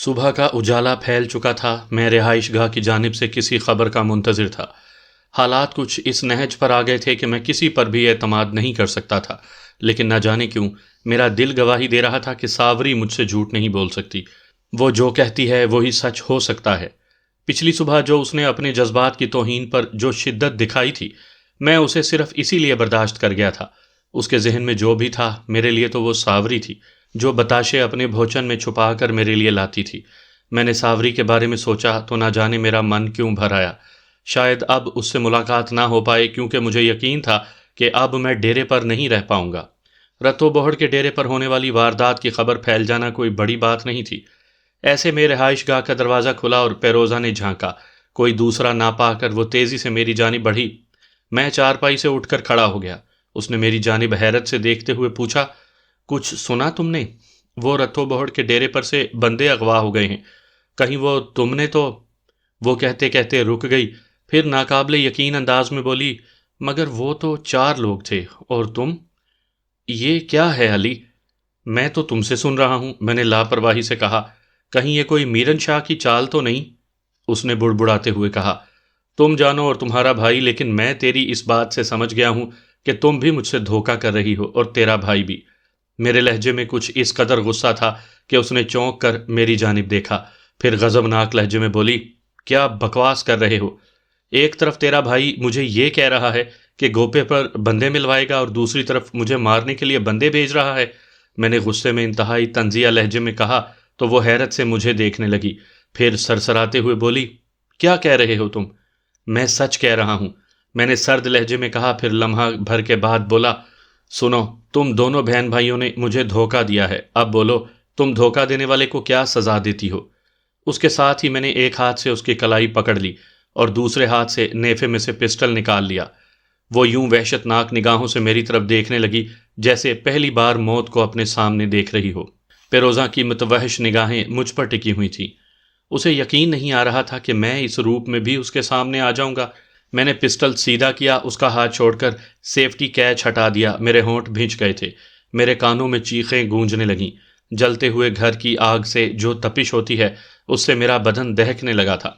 صبح کا اجالا پھیل چکا تھا۔ میں رہائش گاہ کی جانب سے کسی خبر کا منتظر تھا۔ حالات کچھ اس نہج پر آ گئے تھے کہ میں کسی پر بھی اعتماد نہیں کر سکتا تھا، لیکن نہ جانے کیوں میرا دل گواہی دے رہا تھا کہ ساوری مجھ سے جھوٹ نہیں بول سکتی۔ وہ جو کہتی ہے وہی سچ ہو سکتا ہے۔ پچھلی صبح جو اس نے اپنے جذبات کی توہین پر جو شدت دکھائی تھی، میں اسے صرف اسی لیے برداشت کر گیا تھا۔ اس کے ذہن میں جو بھی تھا میرے لیے تو وہ ساوری تھی، جو بتاشے اپنے بھوچن میں چھپا کر میرے لیے لاتی تھی۔ میں نے ساوری کے بارے میں سوچا تو نہ جانے میرا من کیوں بھر آیا۔ شاید اب اس سے ملاقات نہ ہو پائے، کیونکہ مجھے یقین تھا کہ اب میں ڈیرے پر نہیں رہ پاؤں گا۔ رتو بہڑ کے ڈیرے پر ہونے والی واردات کی خبر پھیل جانا کوئی بڑی بات نہیں تھی۔ ایسے میں رہائش گاہ کا دروازہ کھلا اور پیروزہ نے جھانکا۔ کوئی دوسرا نہ پا کر وہ تیزی سے میری جانب بڑھی۔ میں چارپائی سے اٹھ کر کھڑا ہو گیا۔ اس نے میری جانب حیرت سے دیکھتے ہوئے پوچھا، کچھ سنا تم نے؟ وہ رتو بہڑ کے ڈیرے پر سے بندے اغوا ہو گئے ہیں، کہیں وہ تم نے تو؟ وہ کہتے کہتے رک گئی، پھر ناقابل یقین انداز میں بولی، مگر وہ تو 4 لوگ تھے، اور تم؟ یہ کیا ہے علی؟ میں تو تم سے سن رہا ہوں، میں نے لاپرواہی سے کہا۔ کہیں یہ کوئی میرن شاہ کی چال تو نہیں؟ اس نے بڑبڑاتے ہوئے کہا، تم جانو اور تمہارا بھائی، لیکن میں تیری اس بات سے سمجھ گیا ہوں کہ تم بھی مجھ سے دھوکہ کر رہی ہو، اور تیرا بھائی بھی۔ میرے لہجے میں کچھ اس قدر غصہ تھا کہ اس نے چونک کر میری جانب دیکھا، پھر غضبناک لہجے میں بولی، کیا بکواس کر رہے ہو؟ ایک طرف تیرا بھائی مجھے یہ کہہ رہا ہے کہ گوپے پر بندے ملوائے گا، اور دوسری طرف مجھے مارنے کے لیے بندے بھیج رہا ہے۔ میں نے غصے میں انتہائی طنزیہ لہجے میں کہا تو وہ حیرت سے مجھے دیکھنے لگی، پھر سرسراتے ہوئے بولی، کیا کہہ رہے ہو تم؟ میں سچ کہہ رہا ہوں، میں نے سرد لہجے میں کہا، پھر لمحہ بھر کے بعد بولا، سنو، تم دونوں بہن بھائیوں نے مجھے دھوکہ دیا ہے، اب بولو تم دھوکہ دینے والے کو کیا سزا دیتی ہو؟ اس کے ساتھ ہی میں نے ایک ہاتھ سے اس کی کلائی پکڑ لی اور دوسرے ہاتھ سے نیفے میں سے پسٹل نکال لیا۔ وہ یوں وحشت ناک نگاہوں سے میری طرف دیکھنے لگی جیسے پہلی بار موت کو اپنے سامنے دیکھ رہی ہو۔ پیروزہ کی متوحش نگاہیں مجھ پر ٹکی ہوئی تھیں۔ اسے یقین نہیں آ رہا تھا کہ میں اس روپ میں بھی اس کے سامنے آ جاؤں گا۔ میں نے پسٹل سیدھا کیا، اس کا ہاتھ چھوڑ کر سیفٹی کیچ ہٹا دیا۔ میرے ہونٹ بھینچ گئے تھے، میرے کانوں میں چیخیں گونجنے لگیں۔ جلتے ہوئے گھر کی آگ سے جو تپش ہوتی ہے، اس سے میرا بدن دہکنے لگا تھا۔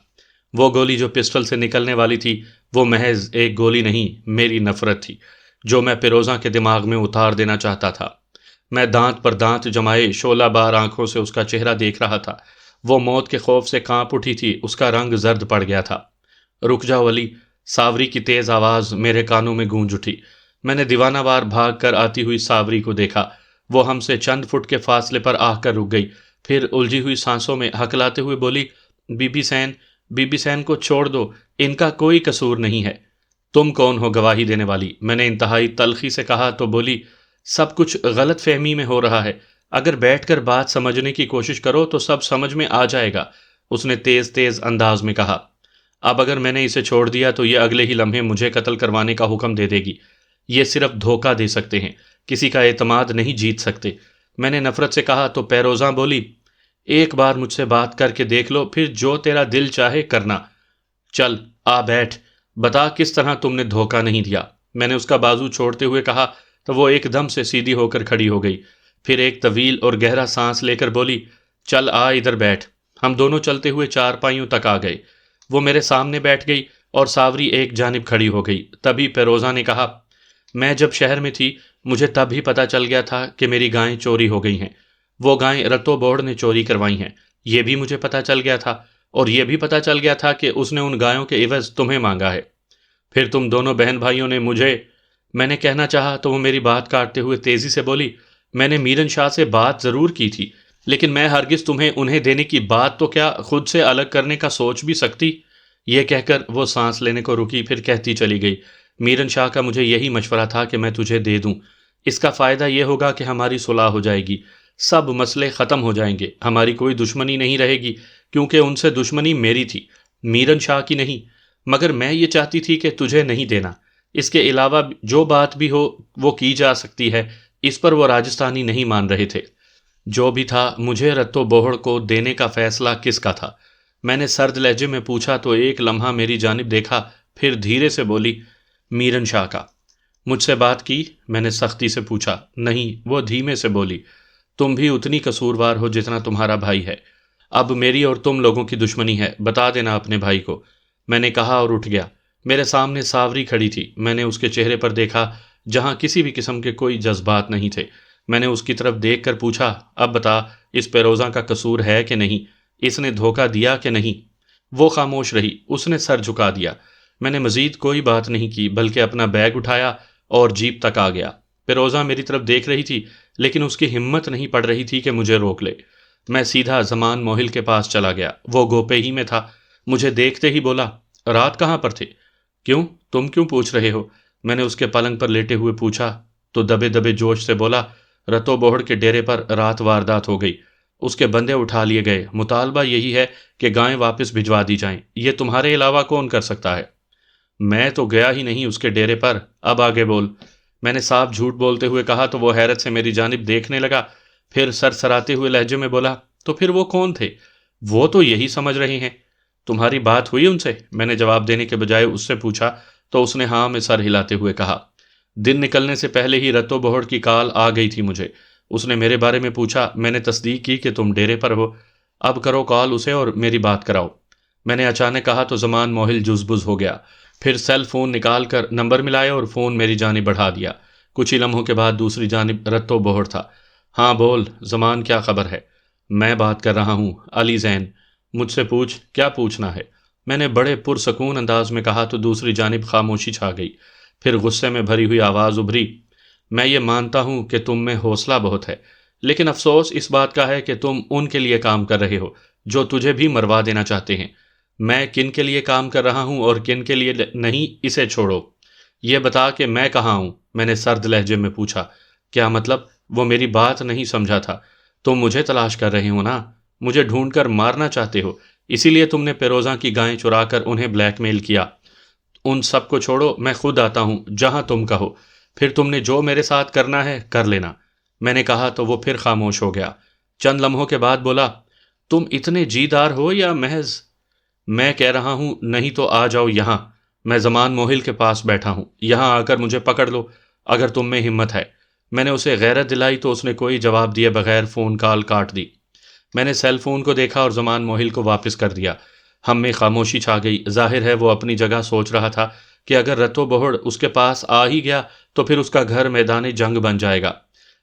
وہ گولی جو پسٹل سے نکلنے والی تھی، وہ محض ایک گولی نہیں، میری نفرت تھی، جو میں پیروزہ کے دماغ میں اتار دینا چاہتا تھا۔ میں دانت پر دانت جمائے شعلہ بار آنکھوں سے اس کا چہرہ دیکھ رہا تھا۔ وہ موت کے خوف سے کانپ اٹھی تھی، اس کا رنگ زرد پڑ گیا تھا۔ رک جاؤ علی، ساوری کی تیز آواز میرے کانوں میں گونج اٹھی۔ میں نے دیوانہ وار بھاگ کر آتی ہوئی ساوری کو دیکھا۔ وہ ہم سے چند فٹ کے فاصلے پر آ کر رک گئی، پھر الجھی ہوئی سانسوں میں ہکلاتے ہوئے بولی، بی بی سین کو چھوڑ دو، ان کا کوئی قصور نہیں ہے۔ تم کون ہو گواہی دینے والی؟ میں نے انتہائی تلخی سے کہا تو بولی، سب کچھ غلط فہمی میں ہو رہا ہے، اگر بیٹھ کر بات سمجھنے کی کوشش کرو تو سب سمجھ میں آ جائے گا، اس نے تیز تیز انداز میں کہا۔ اب اگر میں نے اسے چھوڑ دیا تو یہ اگلے ہی لمحے مجھے قتل کروانے کا حکم دے دے گی۔ یہ صرف دھوکہ دے سکتے ہیں، کسی کا اعتماد نہیں جیت سکتے، میں نے نفرت سے کہا تو پیروزاں بولی، ایک بار مجھ سے بات کر کے دیکھ لو، پھر جو تیرا دل چاہے کرنا۔ چل آ بیٹھ، بتا کس طرح تم نے دھوکہ نہیں دیا۔ میں نے اس کا بازو چھوڑتے ہوئے کہا تو وہ ایک دم سے سیدھی ہو کر کھڑی ہو گئی، پھر ایک طویل اور گہرا سانس لے کر بولی، چل آ ادھر بیٹھ۔ ہم دونوں چلتے ہوئے چارپائیوں تک آ گئے۔ وہ میرے سامنے بیٹھ گئی اور ساوری ایک جانب کھڑی ہو گئی۔ تبھی پیروزہ نے کہا، میں جب شہر میں تھی مجھے تب ہی پتہ چل گیا تھا کہ میری گائیں چوری ہو گئی ہیں۔ وہ گائیں رتو بوڑ نے چوری کروائی ہیں، یہ بھی مجھے پتہ چل گیا تھا، اور یہ بھی پتہ چل گیا تھا کہ اس نے ان گایوں کے عوض تمہیں مانگا ہے۔ پھر تم دونوں بہن بھائیوں نے مجھے، میں نے کہنا چاہا تو وہ میری بات کاٹتے ہوئے تیزی سے بولی، میں نے میرن شاہ سے بات ضرور کی تھی، لیکن میں ہرگز تمہیں انہیں دینے کی بات تو کیا خود سے الگ کرنے کا سوچ بھی سکتی۔ یہ کہہ کر وہ سانس لینے کو رکی، پھر کہتی چلی گئی، میرن شاہ کا مجھے یہی مشورہ تھا کہ میں تجھے دے دوں، اس کا فائدہ یہ ہوگا کہ ہماری صلح ہو جائے گی، سب مسئلے ختم ہو جائیں گے، ہماری کوئی دشمنی نہیں رہے گی، کیونکہ ان سے دشمنی میری تھی، میرن شاہ کی نہیں، مگر میں یہ چاہتی تھی کہ تجھے نہیں دینا۔ اس کے علاوہ جو بات بھی ہو وہ کی جا سکتی ہے، اس پر وہ راجستھانی نہیں مان رہے تھے۔ جو بھی تھا، مجھے رتو بوہڑ کو دینے کا فیصلہ کس کا تھا؟ میں نے سرد لہجے میں پوچھا تو ایک لمحہ میری جانب دیکھا، پھر دھیرے سے بولی، میرن شاہ کا۔ مجھ سے بات کی؟ میں نے سختی سے پوچھا۔ نہیں، وہ دھیمے سے بولی، تم بھی اتنی قصوروار ہو جتنا تمہارا بھائی ہے، اب میری اور تم لوگوں کی دشمنی ہے، بتا دینا اپنے بھائی کو، میں نے کہا اور اٹھ گیا۔ میرے سامنے ساوری کھڑی تھی، میں نے اس کے چہرے پر دیکھا جہاں کسی بھی قسم کے کوئی جذبات نہیں تھے۔ میں نے اس کی طرف دیکھ کر پوچھا، اب بتا اس پیروزہ کا قصور ہے کہ نہیں، اس نے دھوکہ دیا کہ نہیں؟ وہ خاموش رہی، اس نے سر جھکا دیا۔ میں نے مزید کوئی بات نہیں کی بلکہ اپنا بیگ اٹھایا اور جیپ تک آ گیا۔ پیروزہ میری طرف دیکھ رہی تھی لیکن اس کی ہمت نہیں پڑ رہی تھی کہ مجھے روک لے۔ میں سیدھا زمان موہل کے پاس چلا گیا، وہ گوپے ہی میں تھا۔ مجھے دیکھتے ہی بولا، رات کہاں پر تھے؟ کیوں، تم کیوں پوچھ رہے ہو؟ میں نے اس کے پلنگ پر لیٹے ہوئے پوچھا تو دبے دبے جوش سے بولا، رتو بوہڑ کے ڈیرے پر رات واردات ہو گئی، اس کے بندے اٹھا لیے گئے، مطالبہ یہی ہے کہ گائیں واپس بھجوا دی جائیں، یہ تمہارے علاوہ کون کر سکتا ہے؟ میں تو گیا ہی نہیں اس کے ڈیرے پر، اب آگے بول۔ میں نے صاف جھوٹ بولتے ہوئے کہا تو وہ حیرت سے میری جانب دیکھنے لگا، پھر سر سراتے ہوئے لہجے میں بولا، تو پھر وہ کون تھے؟ وہ تو یہی سمجھ رہے ہیں۔ تمہاری بات ہوئی ان سے؟ میں نے جواب دینے کے بجائے اس سے پوچھا تو اس نے ہاں میں سر ہلاتے ہوئے کہا۔ دن نکلنے سے پہلے ہی رتو بہڑ کی کال آ گئی تھی مجھے، اس نے میرے بارے میں پوچھا، میں نے تصدیق کی کہ تم ڈیرے پر ہو، اب کرو کال اسے اور میری بات کراؤ۔ میں نے اچانک کہا تو زمان موہل جزبز ہو گیا، پھر سیل فون نکال کر نمبر ملایا اور فون میری جانب بڑھا دیا۔ کچھ ہی لمحوں کے بعد دوسری جانب رتو بہڑ تھا۔ ہاں بول زمان، کیا خبر ہے؟ میں بات کر رہا ہوں، علی زین۔ مجھ سے پوچھ، کیا پوچھنا ہے؟ میں نے بڑے پرسکون انداز میں کہا تو دوسری جانب خاموشی چھا گئی، پھر غصے میں بھری ہوئی آواز ابھری، میں یہ مانتا ہوں کہ تم میں حوصلہ بہت ہے، لیکن افسوس اس بات کا ہے کہ تم ان کے لیے کام کر رہے ہو جو تجھے بھی مروا دینا چاہتے ہیں۔ میں کن کے لیے کام کر رہا ہوں اور کن کے لیے نہیں، اسے چھوڑو، یہ بتا کہ میں کہاں ہوں؟ میں نے سرد لہجے میں پوچھا۔ کیا مطلب؟ وہ میری بات نہیں سمجھا تھا۔ تم مجھے تلاش کر رہے ہو نا، مجھے ڈھونڈ کر مارنا چاہتے ہو، اسی لیے تم نے پیروزہ کی گائیں چرا کر انہیں بلیک میل کیا۔ ان سب کو چھوڑو، میں خود آتا ہوں جہاں تم کہو، پھر تم نے جو میرے ساتھ کرنا ہے کر لینا۔ میں نے کہا تو وہ پھر خاموش ہو گیا۔ چند لمحوں کے بعد بولا، تم اتنے جیدار ہو یا محض؟ میں کہہ رہا ہوں نہیں تو آ جاؤ یہاں، میں زمان موہل کے پاس بیٹھا ہوں، یہاں آ کر مجھے پکڑ لو اگر تم میں ہمت ہے۔ میں نے اسے غیرت دلائی تو اس نے کوئی جواب دیے بغیر فون کال کاٹ دی۔ میں نے سیل فون کو دیکھا اور زمان موہل کو واپس کر دیا۔ ہم میں خاموشی چھا گئی۔ ظاہر ہے وہ اپنی جگہ سوچ رہا تھا کہ اگر رتو بہڑ اس کے پاس آ ہی گیا تو پھر اس کا گھر میدان جنگ بن جائے گا۔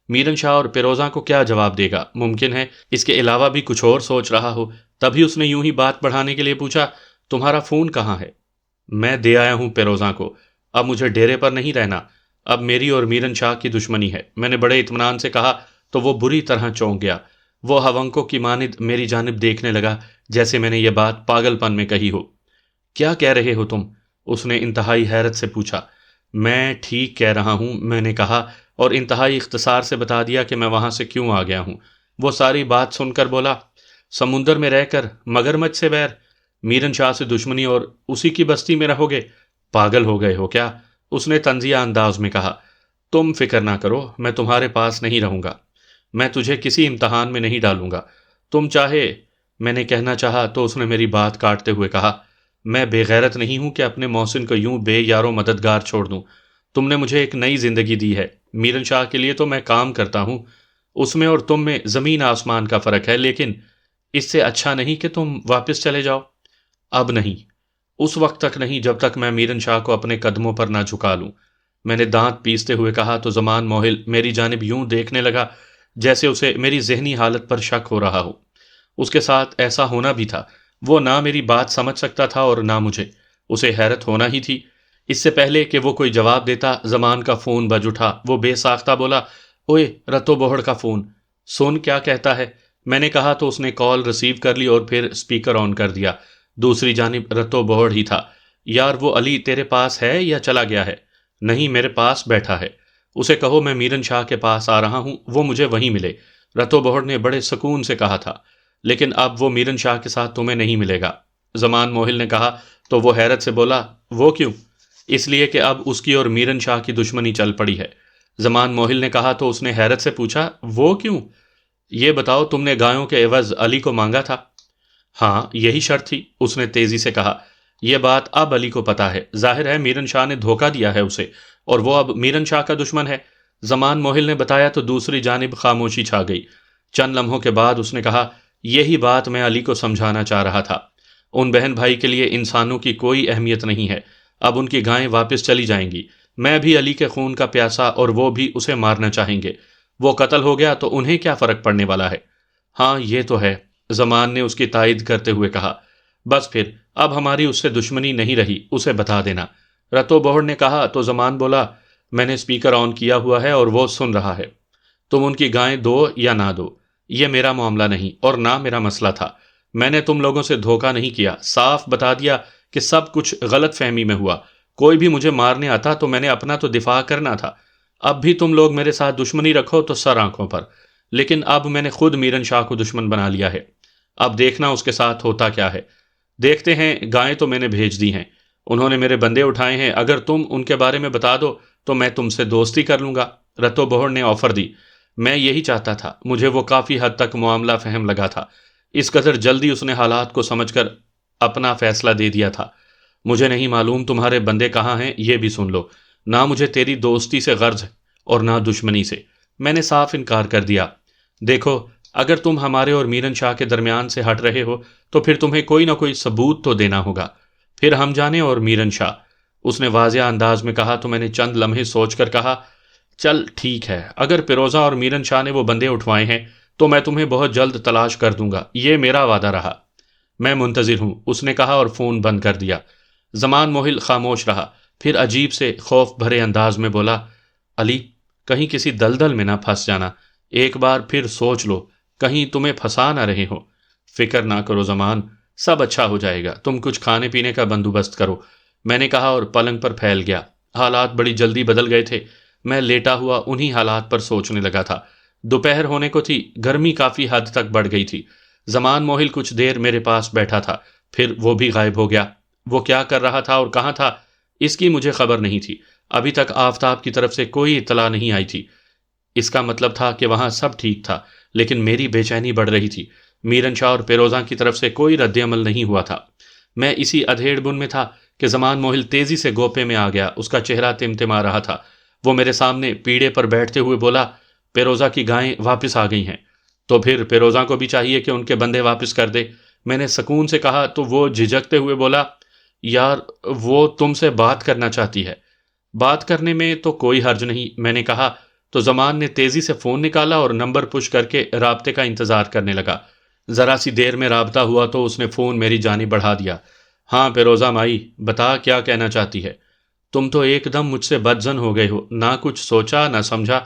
میرن شاہ اور پیروزہ کو کیا جواب دے گا؟ ممکن ہے اس کے علاوہ بھی کچھ اور سوچ رہا ہو، تبھی اس نے یوں ہی بات بڑھانے کے لیے پوچھا، تمہارا فون کہاں ہے؟ میں دے آیا ہوں پیروزہ کو، اب مجھے ڈیرے پر نہیں رہنا، اب میری اور میرن شاہ کی دشمنی ہے۔ میں نے بڑے اطمینان سے کہا تو وہ بری طرح چونک گیا۔ وہ ہونکوں کی مانند میری جانب دیکھنے لگا جیسے میں نے یہ بات پاگل پن میں کہی ہو۔ کیا کہہ رہے ہو تم؟ اس نے انتہائی حیرت سے پوچھا۔ میں ٹھیک کہہ رہا ہوں، میں نے کہا اور انتہائی اختصار سے بتا دیا کہ میں وہاں سے کیوں آ گیا ہوں۔ وہ ساری بات سن کر بولا، سمندر میں رہ کر مگرمچھ سے ویر، میرن شاہ سے دشمنی اور اسی کی بستی میں رہو گے؟ پاگل ہو گئے ہو کیا؟ اس نے طنزیہ انداز میں کہا، تم فکر نہ کرو، میں تمہارے پاس نہیں رہوں گا، میں تجھے کسی امتحان میں نہیں ڈالوں گا، تم چاہے۔ میں نے کہنا چاہا تو اس نے میری بات کاٹتے ہوئے کہا، میں بے غیرت نہیں ہوں کہ اپنے محسن کو یوں بے یارو مددگار چھوڑ دوں، تم نے مجھے ایک نئی زندگی دی ہے، میرن شاہ کے لیے تو میں کام کرتا ہوں، اس میں اور تم میں زمین آسمان کا فرق ہے، لیکن اس سے اچھا نہیں کہ تم واپس چلے جاؤ؟ اب نہیں، اس وقت تک نہیں جب تک میں میرن شاہ کو اپنے قدموں پر نہ جھکا لوں۔ میں نے دانت پیستے ہوئے کہا تو زمان موہل میری جانب یوں دیکھنے لگا جیسے اسے میری ذہنی حالت پر شک ہو رہا ہو۔ اس کے ساتھ ایسا ہونا بھی تھا، وہ نہ میری بات سمجھ سکتا تھا اور نہ مجھے، اسے حیرت ہونا ہی تھی۔ اس سے پہلے کہ وہ کوئی جواب دیتا زمان کا فون بج اٹھا، وہ بے ساختہ بولا، اوئے رتو بہڑ کا فون، سن کیا کہتا ہے؟ میں نے کہا تو اس نے کال ریسیو کر لی اور پھر اسپیکر آن کر دیا۔ دوسری جانب رتو بہڑ ہی تھا۔ یار وہ علی تیرے پاس ہے یا چلا گیا ہے؟ نہیں، میرے پاس بیٹھا ہے، اسے کہو میں میرن شاہ کے پاس آ رہا ہوں، وہ مجھے وہیں ملے۔ رتو بہڑ نے بڑے سکون سے کہا تھا، لیکن اب وہ میرن شاہ کے ساتھ تمہیں نہیں ملے گا۔ زمان موہل نے کہا تو وہ حیرت سے بولا، وہ کیوں؟ اس لیے کہ اب اس کی اور میرن شاہ کی دشمنی چل پڑی ہے۔ زمان موہل نے کہا تو اس نے حیرت سے پوچھا، وہ کیوں؟ یہ بتاؤ تم نے گایوں کے عوض علی کو مانگا تھا؟ ہاں یہی شرط تھی، اس نے تیزی سے کہا۔ یہ بات اب علی کو پتا ہے، ظاہر ہے میرن شاہ نے دھوکہ دیا ہے اسے، اور وہ اب میرن شاہ کا دشمن ہے۔ زمان موہل نے بتایا تو دوسری جانب خاموشی چھا گئی۔ چند لمحوں کے بعد اس نے کہا، یہی بات میں علی کو سمجھانا چاہ رہا تھا۔ ان بہن بھائی کے لیے انسانوں کی کوئی اہمیت نہیں ہے، اب ان کی گائیں واپس چلی جائیں گی۔ میں بھی علی کے خون کا پیاسا اور وہ بھی اسے مارنا چاہیں گے۔ وہ قتل ہو گیا تو انہیں کیا فرق پڑنے والا ہے؟ ہاں یہ تو ہے، زمان نے اس کی تائید کرتے ہوئے کہا۔ بس پھر اب ہماری اس سے دشمنی نہیں رہی، اسے بتا دینا، رتو بہڑ نے کہا تو زمان بولا، میں نے اسپیکر آن کیا ہوا ہے اور وہ سن رہا ہے۔ تم ان کی گائیں دو یا نہ دو، یہ میرا معاملہ نہیں اور نہ میرا مسئلہ تھا۔ میں نے تم لوگوں سے دھوکہ نہیں کیا، صاف بتا دیا کہ سب کچھ غلط فہمی میں ہوا۔ کوئی بھی مجھے مارنے آتا تو میں نے اپنا تو دفاع کرنا تھا۔ اب بھی تم لوگ میرے ساتھ دشمنی رکھو تو سر آنکھوں پر، لیکن اب میں نے خود میرن شاہ کو دشمن بنا لیا ہے۔ اب دیکھنا اس کے ساتھ ہوتا کیا ہے۔ دیکھتے ہیں، گائیں تو میں نے بھیج دی ہیں، انہوں نے میرے بندے اٹھائے ہیں، اگر تم ان کے بارے میں بتا دو تو میں تم سے دوستی کر لوں گا۔ رتو بہڑ نے آفر دی۔ میں یہی چاہتا تھا، مجھے وہ کافی حد تک معاملہ فہم لگا تھا۔ اس قدر جلدی اس نے حالات کو سمجھ کر اپنا فیصلہ دے دیا تھا۔ مجھے نہیں معلوم تمہارے بندے کہاں ہیں، یہ بھی سن لو۔ نہ مجھے تیری دوستی سے غرض ہے اور نہ دشمنی سے۔ میں نے صاف انکار کر دیا۔ دیکھو، اگر تم ہمارے اور میرن شاہ کے درمیان سے ہٹ رہے ہو تو پھر تمہیں کوئی نہ کوئی ثبوت تو دینا ہوگا، پھر ہم جانے اور میرن شاہ۔ اس نے واضح انداز میں کہا تو میں نے چند لمحے سوچ کر کہا، چل ٹھیک ہے، اگر پیروزہ اور میرن شاہ نے وہ بندے اٹھوائے ہیں تو میں تمہیں بہت جلد تلاش کر دوں گا، یہ میرا وعدہ رہا۔ میں منتظر ہوں، اس نے کہا اور فون بند کر دیا۔ زمان موہل خاموش رہا، پھر عجیب سے خوف بھرے انداز میں بولا، علی، کہیں کسی دلدل میں نہ پھنس جانا، ایک بار پھر سوچ لو، کہیں تمہیں پھنسا نہ رہے ہو۔ فکر نہ کرو زمان، سب اچھا ہو جائے گا، تم کچھ کھانے پینے کا بندوبست کرو، میں نے کہا اور پلنگ پر پھیل گیا۔ حالات بڑی جلدی بدل گئے تھے۔ میں لیٹا ہوا انہی حالات پر سوچنے لگا تھا۔ دوپہر ہونے کو تھی، گرمی کافی حد تک بڑھ گئی تھی۔ زمان موہل کچھ دیر میرے پاس بیٹھا تھا، پھر وہ بھی غائب ہو گیا۔ وہ کیا کر رہا تھا اور کہاں تھا، اس کی مجھے خبر نہیں تھی۔ ابھی تک آفتاب کی طرف سے کوئی اطلاع نہیں آئی تھی۔ اس کا مطلب تھا کہ وہاں سب ٹھیک تھا، لیکن میری بے چینی بڑھ رہی تھی۔ میرن شاہ اور پیروزہ کی طرف سے کوئی رد عمل نہیں ہوا تھا۔ میں اسی ادھیڑ بن میں تھا کہ زمان موہل تیزی سے گوپے میں آ گیا۔ اس کا چہرہ تمتما رہا تھا۔ وہ میرے سامنے پیڑے پر بیٹھتے ہوئے بولا، پیروزہ کی گائیں واپس آ گئی ہیں۔ تو پھر پیروزہ کو بھی چاہیے کہ ان کے بندے واپس کر دے، میں نے سکون سے کہا تو وہ جھجکتے ہوئے بولا، یار وہ تم سے بات کرنا چاہتی ہے۔ بات کرنے میں تو کوئی حرج نہیں، میں نے کہا تو زمان نے تیزی سے فون نکالا اور نمبر پش کر کے رابطے کا انتظار کرنے لگا۔ ذرا سی دیر میں رابطہ ہوا تو اس نے فون میری جانب بڑھا دیا۔ ہاں پیروزہ مائی، بتا کیا کہنا چاہتی ہے؟ تم تو ایک دم مجھ سے بدظن ہو گئے ہو، نہ کچھ سوچا نہ سمجھا،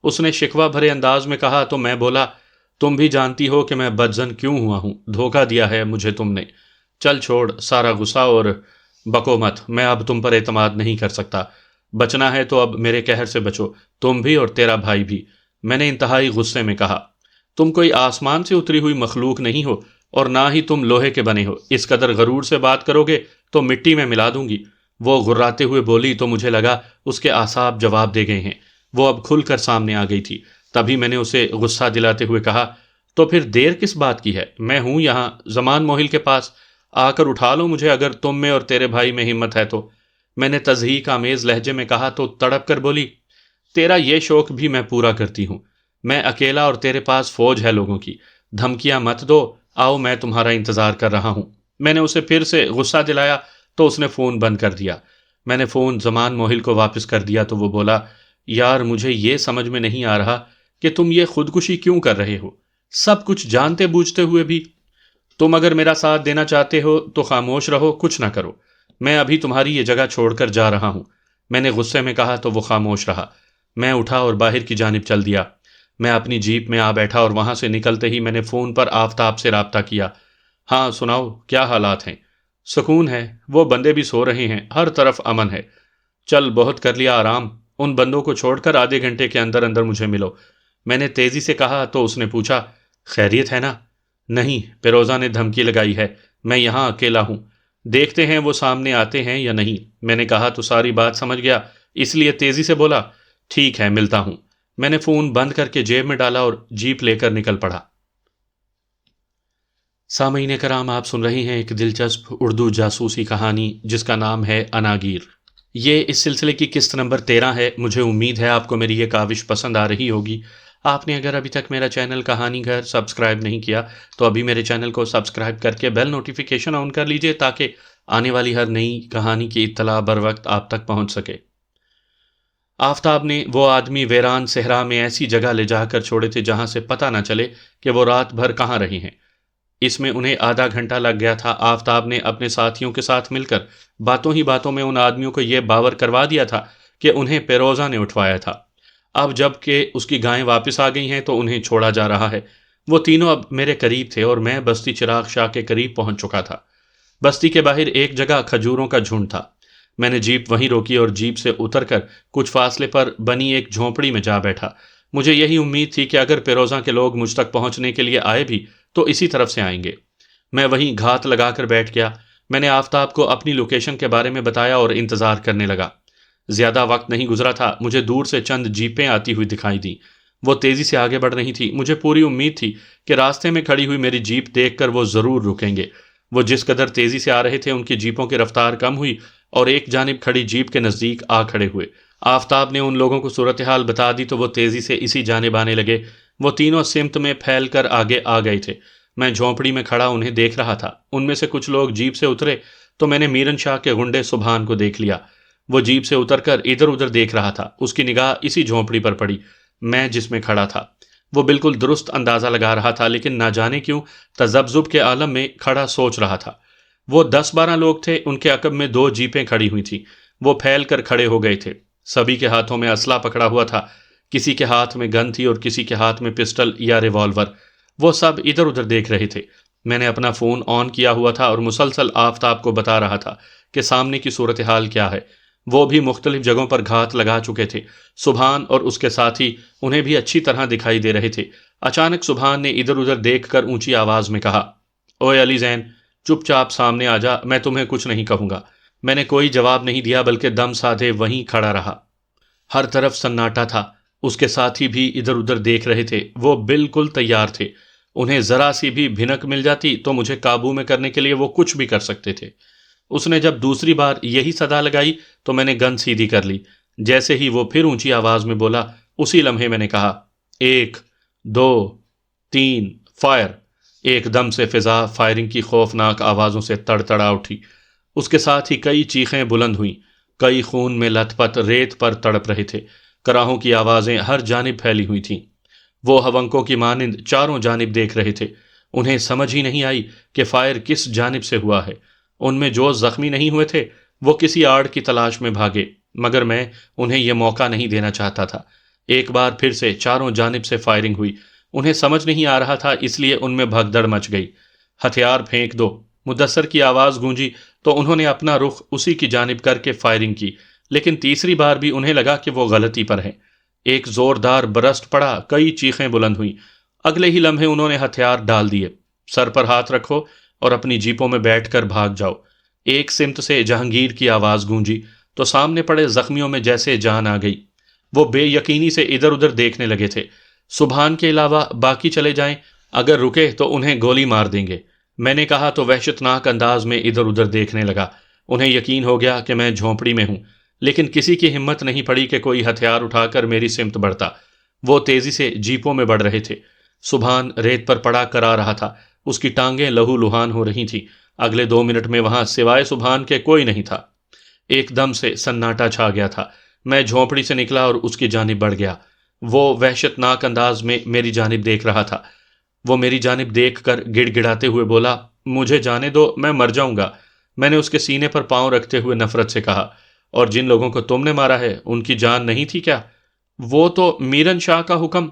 اس نے شکوہ بھرے انداز میں کہا تو میں بولا، تم بھی جانتی ہو کہ میں بدظن کیوں ہوا ہوں، دھوکہ دیا ہے مجھے تم نے۔ چل چھوڑ سارا غصہ اور بکو مت، میں اب تم پر اعتماد نہیں کر سکتا۔ بچنا ہے تو اب میرے قہر سے بچو، تم بھی اور تیرا بھائی بھی، میں نے انتہائی غصے میں کہا۔ تم کوئی آسمان سے اتری ہوئی مخلوق نہیں ہو اور نہ ہی تم لوہے کے بنے ہو، اس قدر غرور سے بات کرو گے تو مٹی میں ملا دوں گی۔ وہ غراتے ہوئے بولی تو مجھے لگا اس کے اعصاب جواب دے گئے ہیں۔ وہ اب کھل کر سامنے آ گئی تھی۔ تبھی میں نے اسے غصہ دلاتے ہوئے کہا، تو پھر دیر کس بات کی ہے، میں ہوں یہاں زمان موہل کے پاس، آ کر اٹھا لو مجھے اگر تم میں اور تیرے بھائی میں ہمت ہے تو۔ میں نے تضحیک آمیز لہجے میں کہا تو تڑپ کر بولی، تیرا یہ شوق بھی میں پورا کرتی ہوں، میں اکیلا اور تیرے پاس فوج ہے لوگوں کی، دھمکیاں مت دو، آؤ میں تمہارا انتظار کر رہا ہوں۔ میں نے اسے پھر سے غصہ دلایا تو اس نے فون بند کر دیا۔ میں نے فون زمان موہل کو واپس کر دیا تو وہ بولا، یار مجھے یہ سمجھ میں نہیں آ رہا کہ تم یہ خودکشی کیوں کر رہے ہو، سب کچھ جانتے بوجھتے ہوئے بھی۔ تم اگر میرا ساتھ دینا چاہتے ہو تو خاموش رہو، کچھ نہ کرو، میں ابھی تمہاری یہ جگہ چھوڑ کر جا رہا ہوں، میں نے غصے میں کہا تو وہ خاموش رہا۔ میں اٹھا اور باہر کی جانب چل دیا۔ میں اپنی جیپ میں آ بیٹھا اور وہاں سے نکلتے ہی میں نے فون پر آفتاب سے رابطہ کیا۔ ہاں سناؤ، کیا حالات ہیں؟ سکون ہے، وہ بندے بھی سو رہے ہیں، ہر طرف امن ہے۔ چل بہت کر لیا آرام، ان بندوں کو چھوڑ کر آدھے گھنٹے کے اندر اندر مجھے ملو، میں نے تیزی سے کہا تو اس نے پوچھا، خیریت ہے نا؟ نہیں، پیروزہ نے دھمکی لگائی ہے، میں یہاں اکیلا ہوں، دیکھتے ہیں وہ سامنے آتے ہیں یا نہیں، میں نے کہا تو ساری بات سمجھ گیا، اس لیے تیزی سے بولا، ٹھیک ہے ملتا ہوں۔ میں نے فون بند کر کے جیب میں ڈالا اور جیپ لے کر نکل پڑا۔ سامعین کرام، آپ سن رہے ہیں ایک دلچسپ اردو جاسوسی کہانی جس کا نام ہے اناگیر۔ یہ اس سلسلے کی قسط نمبر 13 ہے۔ مجھے امید ہے آپ کو میری یہ کاوش پسند آ رہی ہوگی۔ آپ نے اگر ابھی تک میرا چینل کہانی گھر سبسکرائب نہیں کیا تو ابھی میرے چینل کو سبسکرائب کر کے بیل نوٹیفیکیشن آن کر لیجئے تاکہ آنے والی ہر نئی کہانی کی اطلاع بر وقت آپ تک پہنچ سکے۔ آفتاب نے وہ آدمی ویران صحرا میں ایسی جگہ لے جا کر چھوڑے تھے جہاں سے پتہ نہ چلے کہ وہ رات بھر کہاں رہی ہیں۔ اس میں انہیں آدھا گھنٹہ لگ گیا تھا۔ آفتاب نے اپنے ساتھیوں کے ساتھ مل کر باتوں ہی باتوں میں ان آدمیوں کو یہ باور کروا دیا تھا کہ انہیں پیروزہ نے اٹھوایا تھا۔ اب جب کہ اس کی گائیں واپس آ گئی ہیں تو انہیں چھوڑا جا رہا ہے۔ وہ تینوں اب میرے قریب تھے اور میں بستی چراغ شاہ کے قریب پہنچ چکا تھا۔ بستی کے باہر ایک جگہ کھجوروں کا جھنڈ تھا۔ میں نے جیپ وہیں روکی اور جیپ سے اتر کر کچھ فاصلے پر بنی ایک جھونپڑی میں جا بیٹھا۔ مجھے یہی امید تھی کہ اگر پیروزہ کے لوگ مجھ تک پہنچنے کے لیے آئے بھی تو اسی طرف سے آئیں گے۔ میں وہیں گھات لگا کر بیٹھ گیا۔ میں نے آفتاب کو اپنی لوکیشن کے بارے میں بتایا اور انتظار کرنے لگا۔ زیادہ وقت نہیں گزرا تھا، مجھے دور سے چند جیپیں آتی ہوئی دکھائی دیں۔ وہ تیزی سے آگے بڑھ رہی تھی۔ مجھے پوری امید تھی کہ راستے میں کھڑی ہوئی میری جیپ دیکھ کر وہ ضرور رکیں گے۔ وہ جس قدر تیزی سے آ رہے تھے ان کی جیپوں کی رفتار کم ہوئی اور ایک جانب کھڑی جیپ کے نزدیک آ کھڑے ہوئے۔ آفتاب نے ان لوگوں کو صورتحال بتا دی تو وہ تیزی سے اسی جانب آنے لگے۔ وہ تینوں سمت میں پھیل کر آگے آ گئے تھے۔ میں جھونپڑی میں کھڑا انہیں دیکھ رہا تھا۔ ان میں سے کچھ لوگ جیپ سے اترے تو میں نے میرن شاہ کے غنڈے سبحان کو دیکھ لیا۔ وہ جیپ سے اتر کر ادھر ادھر دیکھ رہا تھا۔ اس کی نگاہ اسی جھونپڑی پر پڑی، میں جس میں کھڑا تھا۔ وہ بالکل درست اندازہ لگا رہا تھا لیکن نہ جانے کیوں تذبذب کے عالم میں کھڑا سوچ رہا تھا۔ وہ 10-12 لوگ تھے۔ ان کے عقب میں 2 جیپیں کھڑی ہوئی تھیں۔ وہ پھیل کر کھڑے ہو گئے تھے۔ سبھی کے ہاتھوں میں اسلحہ پکڑا ہوا تھا۔ کسی کے ہاتھ میں گن تھی اور کسی کے ہاتھ میں پسٹل یا ریوالور۔ وہ سب ادھر ادھر دیکھ رہے تھے۔ میں نے اپنا فون آن کیا ہوا تھا اور مسلسل آفتاب کو بتا رہا تھا کہ سامنے کی صورتحال کیا ہے۔ وہ بھی مختلف جگہوں پر گھات لگا چکے تھے۔ سبحان اور اس کے ساتھی انہیں بھی اچھی طرح دکھائی دے رہے تھے۔ اچانک سبحان نے ادھر ادھر دیکھ کر اونچی آواز میں کہا، اوے علی زین، چپ چاپ سامنے آ جا، میں تمہیں کچھ نہیں کہوں گا۔ میں نے کوئی جواب نہیں دیا بلکہ دم سادھے وہیں کھڑا رہا۔ ہر طرف سناٹا تھا۔ اس کے ساتھی بھی ادھر ادھر دیکھ رہے تھے۔ وہ بالکل تیار تھے۔ انہیں ذرا سی بھی بھنک مل جاتی تو مجھے قابو میں کرنے کے لیے وہ کچھ بھی کر سکتے تھے۔ اس نے جب دوسری بار یہی صدا لگائی تو میں نے گن سیدھی کر لی۔ جیسے ہی وہ پھر اونچی آواز میں بولا اسی لمحے میں نے کہا، 1 2 3 فائر۔ ایک دم سے فضا فائرنگ کی خوفناک آوازوں سے تڑتڑا اٹھی۔ اس کے ساتھ ہی کئی چیخیں بلند ہوئیں۔ کئی خون میں لت پت ریت پر تڑپ رہے تھے۔ کراہوں کی آوازیں ہر جانب پھیلی ہوئی تھیں۔ وہ ہونکوں کی مانند چاروں جانب دیکھ رہے تھے۔ انہیں سمجھ ہی نہیں آئی کہ فائر کس جانب سے ہوا ہے۔ ان میں جو زخمی نہیں ہوئے تھے وہ کسی آڑ کی تلاش میں بھاگے، مگر میں انہیں یہ موقع نہیں دینا چاہتا تھا۔ ایک بار پھر سے چاروں جانب سے فائرنگ ہوئی۔ انہیں سمجھ نہیں آ رہا تھا اس لیے ان میں بھگدڑ مچ گئی۔ ہتھیار پھینک دو، مدثر کی آواز گونجی تو انہوں نے اپنا رخ اسی کی جانب کر کے فائرنگ کی، لیکن تیسری بار بھی انہیں لگا کہ وہ غلطی پر ہے۔ ایک زوردار برسٹ پڑا، کئی چیخیں بلند ہوئیں۔ اگلے ہی لمحے انہوں نے ہتھیار ڈال دیے۔ سر پر ہاتھ رکھو اور اپنی جیپوں میں بیٹھ کر بھاگ جاؤ۔ ایک سمت سے جہانگیر کی آواز گونجی تو سامنے پڑے زخمیوں میں جیسے جان آ گئی۔ وہ بے یقینی سے ادھر ادھر دیکھنے لگے تھے۔ سبحان کے علاوہ باقی چلے جائیں، اگر رکے تو انہیں گولی مار دیں گے۔ میں نے کہا تو وحشتناک انداز میں ادھر ادھر دیکھنے لگا۔ انہیں یقین ہو گیا کہ میں جھونپڑی میں ہوں، لیکن کسی کی ہمت نہیں پڑی کہ کوئی ہتھیار اٹھا کر میری سمت بڑھتا۔ وہ تیزی سے جیپوں میں بڑھ رہے تھے۔ سبحان ریت پر پڑا کرا رہا تھا۔ اس کی ٹانگیں لہو لہان ہو رہی تھیں۔ اگلے 2 منٹ میں وہاں سوائے سبحان کے کوئی نہیں تھا۔ ایک دم سے سناٹا چھا گیا تھا۔ میں جھونپڑی سے نکلا اور اس کی جانب بڑھ گیا۔ وہ وحشتناک انداز میں میری جانب دیکھ رہا تھا۔ وہ میری جانب دیکھ کر گڑ گڑاتے ہوئے بولا، مجھے جانے دو، میں مر جاؤں گا۔ میں نے اس کے سینے پر پاؤں رکھتے ہوئے نفرت سے کہا، اور جن لوگوں کو تم نے مارا ہے ان کی جان نہیں تھی کیا؟ وہ تو میرن شاہ کا حکم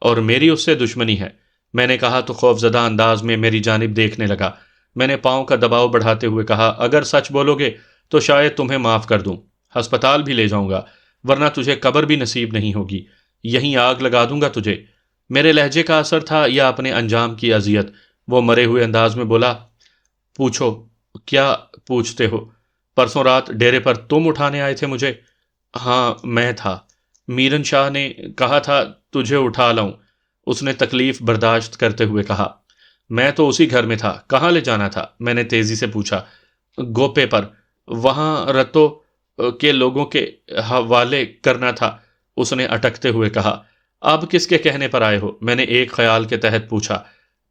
اور میری اس سے دشمنی ہے۔ میں نے کہا تو خوفزدہ انداز میں میری جانب دیکھنے لگا۔ میں نے پاؤں کا دباؤ بڑھاتے ہوئے کہا، اگر سچ بولو گے تو شاید تمہیں معاف کر دوں، ہسپتال بھی لے جاؤں گا، ورنہ تجھے قبر بھی نصیب نہیں ہوگی، یہیں آگ لگا دوں گا تجھے۔ میرے لہجے کا اثر تھا یا اپنے انجام کی اذیت، وہ مرے ہوئے انداز میں بولا، پوچھو، کیا پوچھتے ہو؟ پرسوں رات ڈیرے پر تم اٹھانے آئے تھے مجھے؟ ہاں میں تھا، میرن شاہ نے کہا تھا تجھے اٹھا لاؤں، اس نے تکلیف برداشت کرتے ہوئے کہا۔ میں تو اسی گھر میں تھا، کہاں لے جانا تھا؟ میں نے تیزی سے پوچھا۔ گوپے پر، وہاں رتو کے لوگوں کے حوالے کرنا تھا، اس نے اٹکتے ہوئے کہا۔ اب کس کے کہنے پر آئے ہو؟ میں نے ایک خیال کے تحت پوچھا۔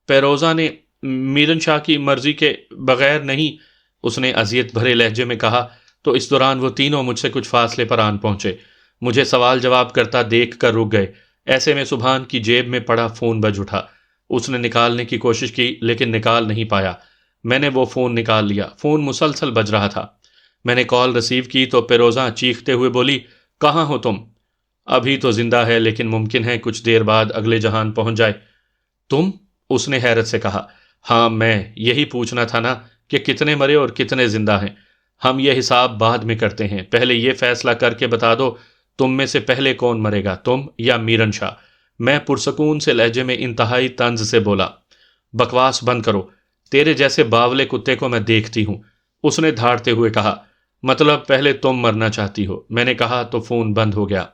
پیروزہ نے میرن شاہ کی مرضی کے بغیر نہیں، اس نے اذیت بھرے لہجے میں کہا۔ تو اس دوران وہ تینوں مجھ سے کچھ فاصلے پر آن پہنچے، مجھے سوال جواب کرتا دیکھ کر رک گئے۔ ایسے میں سبحان کی جیب میں پڑا فون بج اٹھا۔ اس نے نکالنے کی کوشش کی لیکن نکال نہیں پایا۔ میں نے وہ فون نکال لیا، فون مسلسل بج رہا تھا۔ میں نے کال ریسیو کی تو پیروزہ چیختے ہوئے بولی، کہاں ہو تم؟ ابھی تو زندہ ہے لیکن ممکن ہے کچھ دیر بعد اگلے جہان پہنچ جائے۔ تم؟ اس نے حیرت سے کہا۔ ہاں میں، یہی پوچھنا تھا نا کہ کتنے مرے اور کتنے زندہ ہیں۔ ہم یہ حساب بعد میں کرتے ہیں، پہلے یہ فیصلہ کر کے بتا دو تم میں سے پہلے کون مرے گا، تم یا میرن شاہ؟ میں پرسکون سے لہجے میں انتہائی طنز سے بولا۔ بکواس بند کرو، تیرے جیسے باولے کتے کو میں دیکھتی ہوں، اس نے دھاڑتے ہوئے کہا۔ مطلب پہلے تم مرنا چاہتی ہو؟ میں نے کہا تو فون بند ہو گیا۔